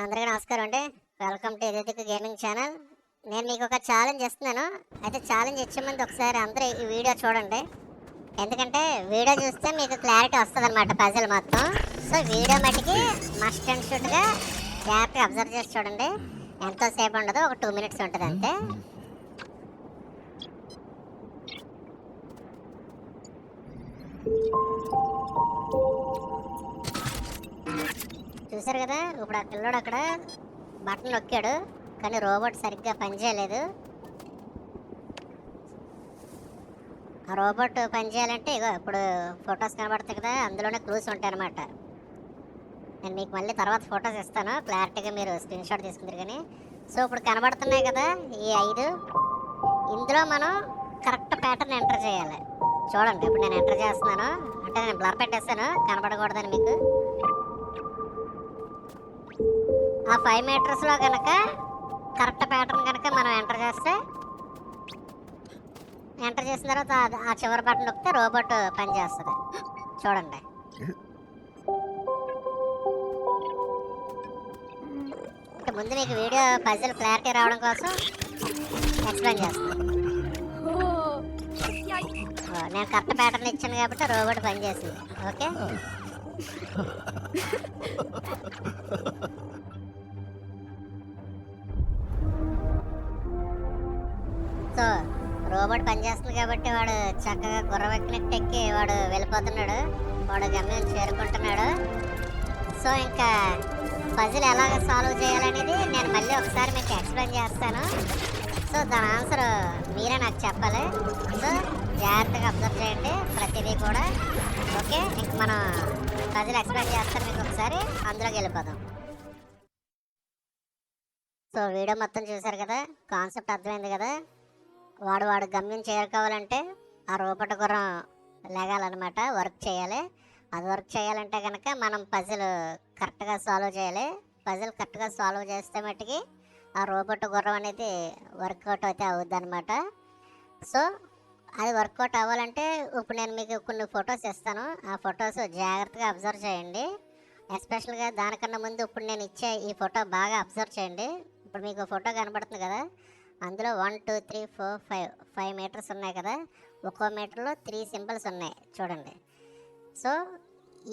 అందరికీ నమస్కారం అండి. వెల్కమ్ టు ఎదితిక్ గేమింగ్ ఛానల్. నేను మీకు ఒక ఛాలెంజ్ ఇస్తున్నాను. అయితే ఛాలెంజ్ ఇచ్చే ముందు ఒకసారి అందరూ ఈ వీడియో చూడండి. ఎందుకంటే వీడియో చూస్తే మీకు క్లారిటీ వస్తుందన్నమాట పజిల్ మొత్తం. సో వీడియో మటుకి మస్ట్ అండ్ షుడ్గా జాగ్రత్తగా అబ్జర్వ్ చేసి చూడండి. ఎంతోసేపు ఉండదు, ఒక 2 మినిట్స్ ఉంటుంది అంతే. చూసారు కదా, ఇప్పుడు ఆ పిల్లోడు అక్కడ బటన్ నొక్కాడు, కానీ రోబోట్ సరిగ్గా పనిచేయలేదు. ఆ రోబోట్ పనిచేయాలంటే ఇగో ఇప్పుడు ఫొటోస్ కనబడతాయి కదా, అందులోనే క్లూస్ ఉంటాయి అన్నమాట. నేను మీకు మళ్ళీ తర్వాత ఫొటోస్ ఇస్తాను, క్లారిటీగా మీరు స్క్రీన్ షాట్ తీసుకుంటారు. కానీ సో ఇప్పుడు కనబడుతున్నాయి కదా ఈ 5, ఇందులో మనం కరెక్ట్ ప్యాటర్న్ ఎంటర్ చేయాలి. చూడండి, ఇప్పుడు నేను ఎంటర్ చేస్తున్నాను, అంటే నేను బ్లర్ పెట్టేస్తాను కనబడకూడదని మీకు. ఆ 5 మీటర్స్లో కనుక కరెక్ట్ ప్యాటర్న్ కనుక మనం ఎంటర్ చేసిన తర్వాత ఆ చివరి బటన్ నొక్కితే రోబోట్ పనిచేస్తుంది. చూడండి, ముందు మీకు వీడియో పజిల్ క్లారిటీ రావడం కోసం ఎక్స్ప్లెయిన్ చేస్తాను. నేను కరెక్ట్ ప్యాటర్న్ ఇచ్చాను కాబట్టి రోబోట్ పనిచేసింది. ఓకే, సో రోబోట్ పనిచేస్తుంది కాబట్టి వాడు చక్కగా గుర్రవెక్కినట్టు ఎక్కి వాడు వెళ్ళిపోతున్నాడు, వాడు గమ్యం చేరుకుంటున్నాడు. సో ఇంకా పజిల్ ఎలాగ సాల్వ్ చేయాలనేది నేను మళ్ళీ ఒకసారి మీకు ఎక్స్ప్లెయిన్ చేస్తాను. సో దాని ఆన్సర్ మీరే నాకు చెప్పాలి. సో జాగ్రత్తగా అబ్జర్వ్ చేయండి ప్రతిదీ కూడా. ఓకే, ఇంక మనం పజిల్ ఎక్స్ప్లెయిన్ చేస్తాను మీకు ఒకసారి, అందులోకి వెళ్ళిపోదాం. సో వీడియో మొత్తం చూసారు కదా, కాన్సెప్ట్ అర్థమైంది కదా. వాడు గమ్యం చేరుకోవాలంటే ఆ రోబోట్ గుర్రం లేగాలన్నమాట, వర్క్ చేయాలి. అది వర్క్ చేయాలంటే కనుక మనం పజిల్ కరెక్ట్గా సాల్వ్ చేయాలి. పజిల్ కరెక్ట్గా సాల్వ్ చేస్తే మట్టుకి ఆ రోబోట్ గుర్రం అనేది వర్కౌట్ అయితే అవుద్ది అనమాట. సో అది వర్కౌట్ అవ్వాలంటే ఇప్పుడు నేను మీకు కొన్ని ఫొటోస్ ఇస్తాను, ఆ ఫొటోస్ జాగ్రత్తగా అబ్జర్వ్ చేయండి. ఎస్పెషల్గా దానికన్నా ముందు ఇప్పుడు నేను ఇచ్చే ఈ ఫోటో బాగా అబ్జర్వ్ చేయండి. ఇప్పుడు మీకు ఫోటో కనబడుతుంది కదా, అందులో 1 2 3 4 5 మీటర్స్ ఉన్నాయి కదా, ఒక్కో మీటర్లో 3 సింబల్స్ ఉన్నాయి చూడండి. సో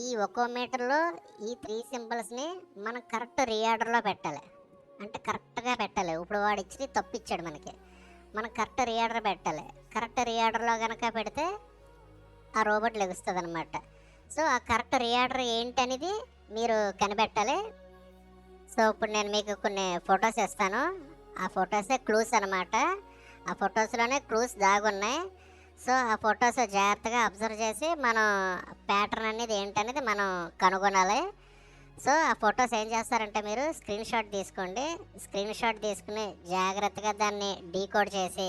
ఈ ఒక్కో మీటర్లో ఈ 3 సింబల్స్ని మనం కరెక్ట్ రీఆర్డర్లో పెట్టాలి, అంటే కరెక్ట్గా పెట్టాలి. ఇప్పుడు వాడు ఇచ్చి తప్పు ఇచ్చాడు మనకి, మనం కరెక్ట్ రీఆర్డర్ పెట్టాలి. కరెక్ట్ రీఆర్డర్లో కనుక పెడితే ఆ రోబోట్ లెగుస్తుంది అనమాట. సో ఆ కరెక్ట్ రీఆర్డర్ ఏంటనేది మీరు కనిపెట్టాలి. సో ఇప్పుడు నేను మీకు కొన్ని ఫొటోస్ ఇస్తాను, ఆ ఫొటోసే క్లూస్ అనమాట. ఆ ఫొటోస్లోనే క్లూస్ దాగున్నాయి. సో ఆ ఫొటోస్ జాగ్రత్తగా అబ్జర్వ్ చేసి మనం ప్యాటర్న్ అనేది ఏంటనేది మనం కనుగొనాలి. సో ఆ ఫొటోస్ ఏం చేస్తారంటే మీరు స్క్రీన్ షాట్ తీసుకోండి. స్క్రీన్ షాట్ తీసుకుని జాగ్రత్తగా దాన్ని డీకోడ్ చేసి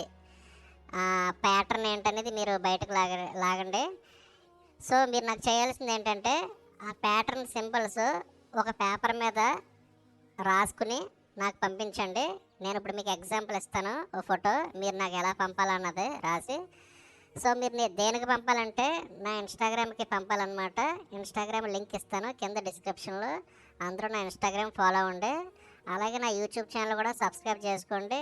ఆ ప్యాటర్న్ ఏంటనేది మీరు బయటకు లాగండి. సో మీరు నాకు చేయాల్సింది ఏంటంటే ఆ ప్యాటర్న్ సింబల్స్ ఒక పేపర్ మీద రాసుకుని నాకు పంపించండి. నేను ఇప్పుడు మీకు ఎగ్జాంపుల్ ఇస్తాను, ఓ ఫోటో మీరు నాకు ఎలా పంపాలన్నది రాసి. సో మీరు దేనికి పంపాలంటే నా ఇన్స్టాగ్రామ్కి పంపాలన్నమాట. ఇన్స్టాగ్రామ్ లింక్ ఇస్తాను కింద డిస్క్రిప్షన్లో, అందరూ నా ఇన్స్టాగ్రామ్ ఫాలో అవ్వండి. అలాగే నా యూట్యూబ్ ఛానల్ కూడా సబ్స్క్రైబ్ చేసుకోండి,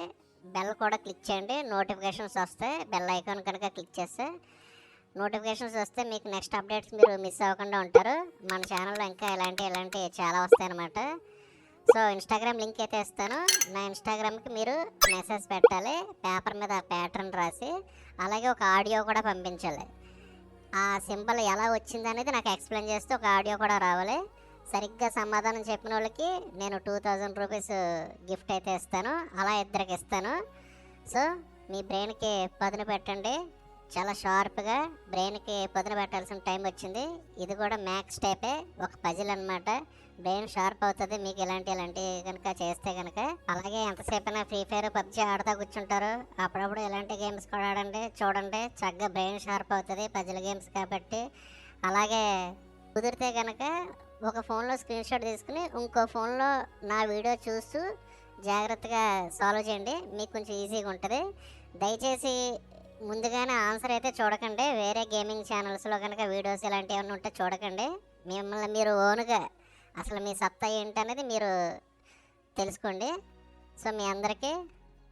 బెల్ కూడా క్లిక్ చేయండి, నోటిఫికేషన్స్ వస్తాయి. బెల్ ఐకాన్ కనుక క్లిక్ చేస్తే నోటిఫికేషన్స్ వస్తే మీకు నెక్స్ట్ అప్డేట్స్ మీరు మిస్ అవ్వకుండా ఉంటారు. మన ఛానల్లో ఇంకా ఇలాంటి చాలా వస్తాయన్నమాట. సో ఇన్స్టాగ్రామ్ లింక్ అయితే ఇస్తాను, నా ఇన్స్టాగ్రామ్కి మీరు మెసేజ్ పెట్టాలి, పేపర్ మీద ప్యాటర్న్ రాసి, అలాగే ఒక ఆడియో కూడా పంపించాలి. ఆ సింబల్ ఎలా వచ్చింది అనేది నాకు ఎక్స్ప్లెయిన్ చేస్తే ఒక ఆడియో కూడా రావాలి. సరిగ్గా సమాధానం చెప్పిన వాళ్ళకి నేను 2000 రూపీస్ గిఫ్ట్ అయితే ఇస్తాను, అలా ఇద్దరికి ఇస్తాను. సో మీ బ్రెయిన్కి పదును పెట్టండి, చాలా షార్ప్గా బ్రెయిన్కి పదును పెట్టాల్సిన టైం వచ్చింది. ఇది కూడా మ్యాథ్స్ టైపే, ఒక పజిల్ అనమాట. బ్రెయిన్ షార్ప్ అవుతుంది మీకు ఇలాంటి కనుక చేస్తే కనుక. అలాగే ఎంతసేపైనా ఫ్రీ ఫైర్ పబ్జీ ఆడుతూ కూర్చుంటారు, అప్పుడప్పుడు ఇలాంటి గేమ్స్ కూడా ఆడండి, చూడండి, చక్కగా బ్రెయిన్ షార్ప్ అవుతుంది పజిల్ గేమ్స్ కాబట్టి. అలాగే కుదిరితే కనుక ఒక ఫోన్లో స్క్రీన్ షాట్ తీసుకుని ఇంకో ఫోన్లో నా వీడియో చూస్తూ జాగ్రత్తగా సాల్వ్ చేయండి, మీకు కొంచెం ఈజీగా ఉంటుంది. దయచేసి ముందుగానే ఆన్సర్ అయితే చూడకండి, వేరే గేమింగ్ ఛానల్స్లో కనుక వీడియోస్ ఇలాంటివి ఏమైనా ఉంటే చూడకండి. మిమ్మల్ని మీరు ఓన్గా అసలు మీ సత్తా ఏంటనేది మీరు తెలుసుకోండి. సో మీ అందరికీ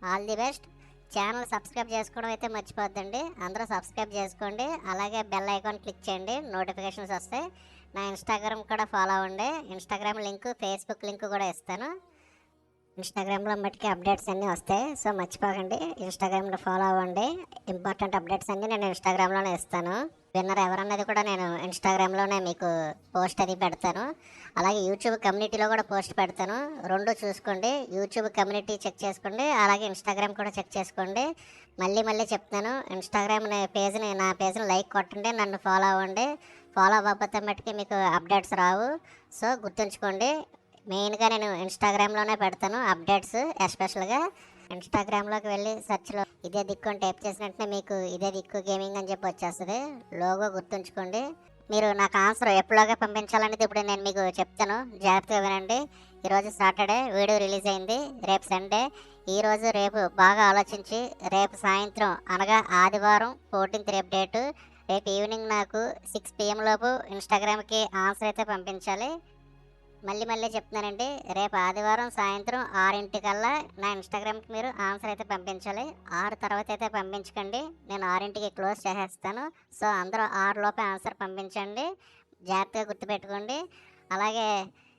all the best. Channel subscribe చేసుకోవడం అయితే మర్చిపోద్దండి. అందరూ సబ్స్క్రైబ్ చేసుకోండి. అలాగే బెల్ ఐకాన్ క్లిక్ చేయండి, నోటిఫికేషన్స్ వస్తాయి. నా ఇన్స్టాగ్రామ్ కూడా ఫాలో అవ్వండి. ఇన్స్టాగ్రామ్ లింక్, ఫేస్బుక్ లింక్ కూడా ఇస్తాను. ఇన్స్టాగ్రామ్లో మట్టుకి అప్డేట్స్ అన్నీ వస్తాయి. సో మర్చిపోకండి, ఇన్స్టాగ్రామ్లో ఫాలో అవ్వండి. ఇంపార్టెంట్ అప్డేట్స్ అన్నీ నేను ఇన్స్టాగ్రామ్లోనే ఇస్తాను. విన్నర్ ఎవరన్నది కూడా నేను ఇన్స్టాగ్రామ్లోనే మీకు పోస్ట్ అది పెడతాను. అలాగే యూట్యూబ్ కమ్యూనిటీలో కూడా పోస్ట్ పెడతాను. రెండు చూసుకోండి, యూట్యూబ్ కమ్యూనిటీ చెక్ చేసుకోండి, అలాగే ఇన్స్టాగ్రామ్ కూడా చెక్ చేసుకోండి. మళ్ళీ మళ్ళీ చెప్తాను, ఇన్స్టాగ్రామ్ నా పేజ్ని లైక్ కొట్టండి, నన్ను ఫాలో అవ్వండి. ఫాలో అవ్వకపోతే మట్టుకి మీకు అప్డేట్స్ రావు. సో గుర్తుంచుకోండి, మెయిన్గా నేను ఇన్స్టాగ్రామ్లోనే పెడతాను అప్డేట్స్. ఎస్పెషల్గా ఇన్స్టాగ్రామ్లోకి వెళ్ళి సెర్చ్లో ఇదే దిక్కు అని టైప్ చేసిన వెంటనే మీకు ఇదే దిక్కు గేమింగ్ అని చెప్పి వచ్చేస్తుంది. లోగో గుర్తుంచుకోండి. మీరు నాకు ఆన్సర్ ఎప్పుడులాగా పంపించాలనేది ఇప్పుడు నేను మీకు చెప్తాను, జాగ్రత్తగా వినండి. ఈరోజు సాటర్డే వీడియో రిలీజ్ అయింది, రేపు సండే. ఈరోజు రేపు బాగా ఆలోచించి రేపు సాయంత్రం అనగా ఆదివారం 14th రేపు డేటు, రేపు ఈవినింగ్ నాకు 6 PM లోపు ఇన్స్టాగ్రామ్కి ఆన్సర్ అయితే పంపించాలి. మళ్ళీ మళ్ళీ చెప్తున్నానండి, రేపు ఆదివారం సాయంత్రం 6 నా ఇన్స్టాగ్రామ్కి మీరు ఆన్సర్ అయితే పంపించాలి. 6 తర్వాత అయితే పంపించకండి, నేను 6కి క్లోజ్ చేసేస్తాను. సో అందరూ 6 లోపే ఆన్సర్ పంపించండి, జాగ్రత్తగా గుర్తుపెట్టుకోండి. అలాగే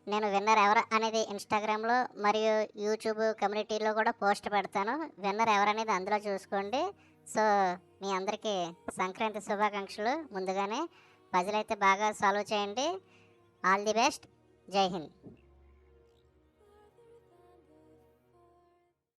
నేను విన్నర్ ఎవరు అనేది ఇన్స్టాగ్రామ్లో మరియు యూట్యూబ్ కమ్యూనిటీలో కూడా పోస్ట్ పెడతాను. విన్నర్ ఎవరనేది అందులో చూసుకోండి. సో మీ అందరికీ సంక్రాంతి శుభాకాంక్షలు ముందుగానే. పజిల్ అయితే బాగా సాల్వ్ చేయండి. All the best. జై హింద్.